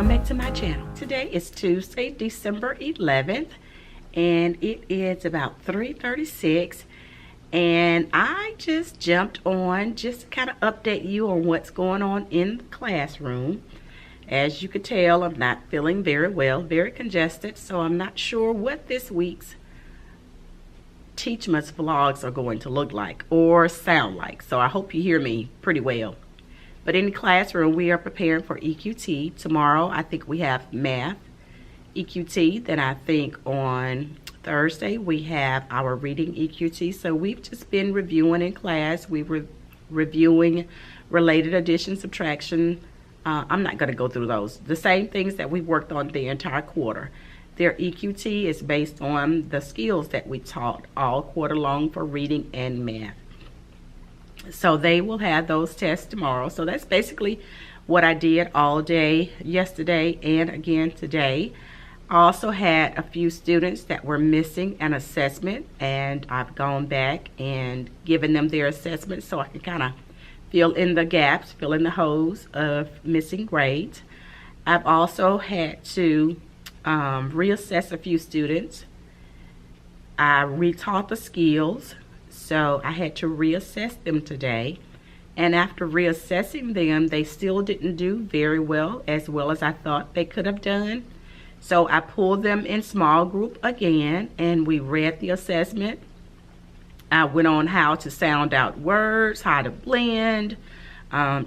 welcome back to my channel. Today is Tuesday, December 11th, and it is about 3:36, and I just jumped on just to kind of update you on what's going on in the classroom. As you could tell, I'm not feeling very well, very congested, so I'm not sure what this week's Teachmas vlogs are going to look like or sound like, so I hope you hear me pretty well. But in the classroom, we are preparing for EQT. Tomorrow, I think we have math EQT. Then I think on Thursday, we have our reading EQT. So we've just been reviewing in class. We were reviewing related addition, subtraction. I'm not going to go through those. The same things that we worked on the entire quarter. Their EQT is based on the skills that we taught all quarter long for reading and math. So they will have those tests tomorrow. So that's basically what I did all day yesterday and again today. I also had a few students that were missing an assessment, and I've gone back and given them their assessment so I can kind of fill in the gaps, fill in the holes of missing grades. I've also had to reassess a few students. I retaught the skills. So I had to reassess them today, and after reassessing them, they still didn't do very well as I thought they could have done. So I pulled them in small group again, and we read the assessment. I went on how to sound out words, how to blend,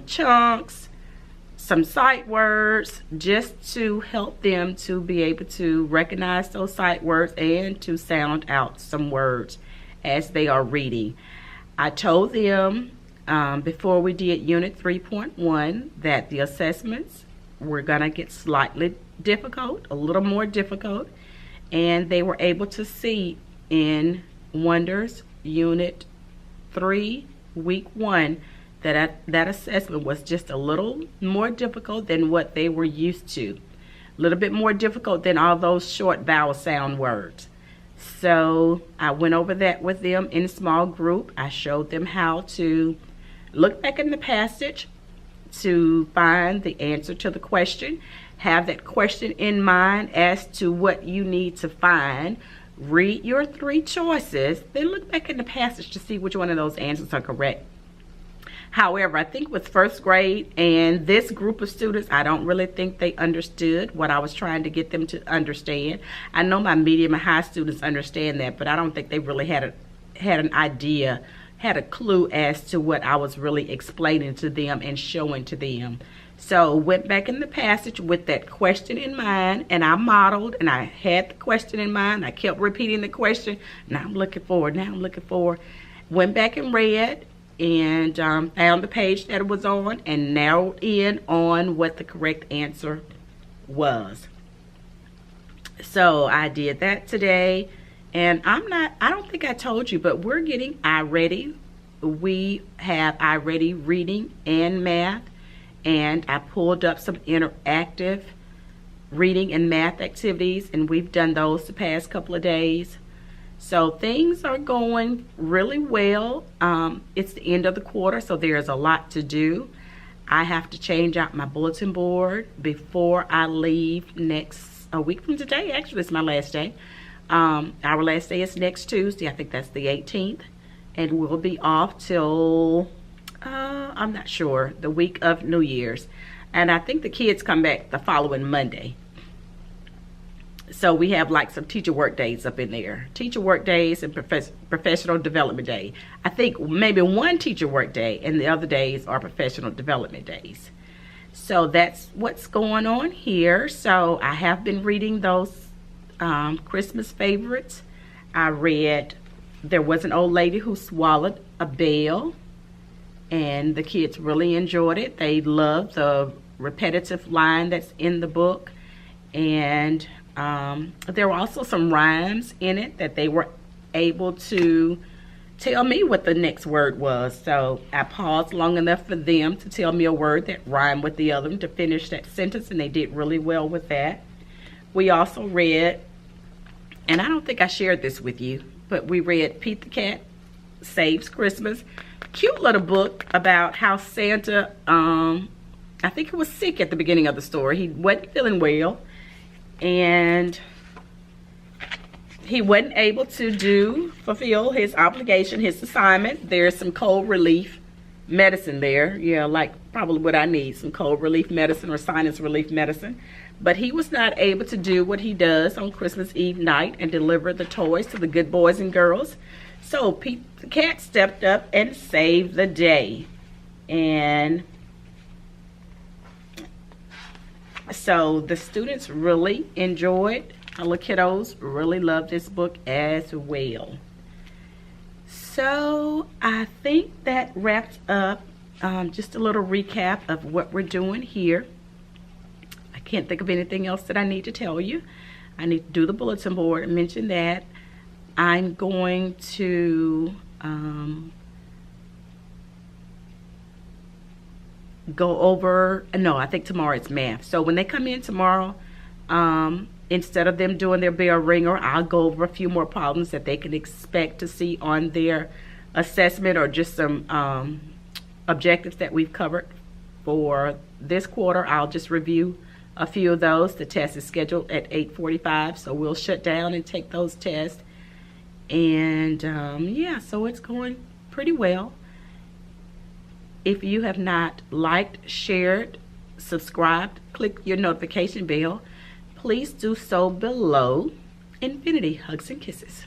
chunks, some sight words, just to help them to be able to recognize those sight words and to sound out some words as they are reading. I told them before we did Unit 3.1 that the assessments were going to get slightly difficult, a little more difficult, and they were able to see in Wonders Unit 3, Week 1, that that assessment was just a little more difficult than what they were used to. A little bit more difficult than all those short vowel sound words. So I went over that with them in a small group. I showed them how to look back in the passage to find the answer to the question. Have that question in mind as to what you need to find. Read your three choices, then look back in the passage to see which one of those answers are correct. However, I think with first grade and this group of students, I don't really think they understood what I was trying to get them to understand. I know my medium and high students understand that, but I don't think they really had an idea, had a clue as to what I was really explaining to them and showing to them. So went back in the passage with that question in mind, and I modeled, and I had the question in mind. I kept repeating the question. Now I'm looking forward. Now I'm looking forward. Went back and read, and found the page that it was on and narrowed in on what the correct answer was. So I did that today, and I don't think I told you, but we're getting iReady. We have iReady reading and math, and I pulled up some interactive reading and math activities, and we've done those the past couple of days. So things are going really well. It's the end of the quarter, so there's a lot to do. I have to change out my bulletin board before I leave a week from today. Actually, it's my last day. Our last day is next Tuesday. I think that's the 18th. And we'll be off till, I'm not sure, the week of New Year's. And I think the kids come back the following Monday. So we have like some teacher work days up in there. Teacher work days and professional development day. I think maybe one teacher work day and the other days are professional development days. So that's what's going on here. So I have been reading those Christmas favorites. I read There Was an Old Lady Who Swallowed a Bell, and the kids really enjoyed it. They loved the repetitive line that's in the book, and there were also some rhymes in it that they were able to tell me what the next word was. So I paused long enough for them to tell me a word that rhymed with the other to finish that sentence, and they did really well with that. We also read, and I don't think I shared this with you, but we read Pete the Cat Saves Christmas. Cute little book about how Santa I think he was sick at the beginning of the story. He wasn't feeling well, and he wasn't able to fulfill his obligation, his assignment. There's some cold relief medicine there. Yeah, like probably what I need, some cold relief medicine or sinus relief medicine. But he was not able to do what he does on Christmas Eve night and deliver the toys to the good boys and girls. So Pete the cat stepped up and saved the day. And so the students really enjoyed, our little kiddos really loved this book as well. So I think that wraps up just a little recap of what we're doing here. I can't think of anything else that I need to tell you. I need to do the bulletin board and mention that. I'm going to go over, no, I think tomorrow it's math. So when they come in tomorrow, instead of them doing their bell ringer, I'll go over a few more problems that they can expect to see on their assessment, or just some objectives that we've covered for this quarter. I'll just review a few of those. The test is scheduled at 8:45, so we'll shut down and take those tests. And yeah, so it's going pretty well. If you have not liked, shared, subscribed, click your notification bell, please do so below. Infinity hugs and kisses.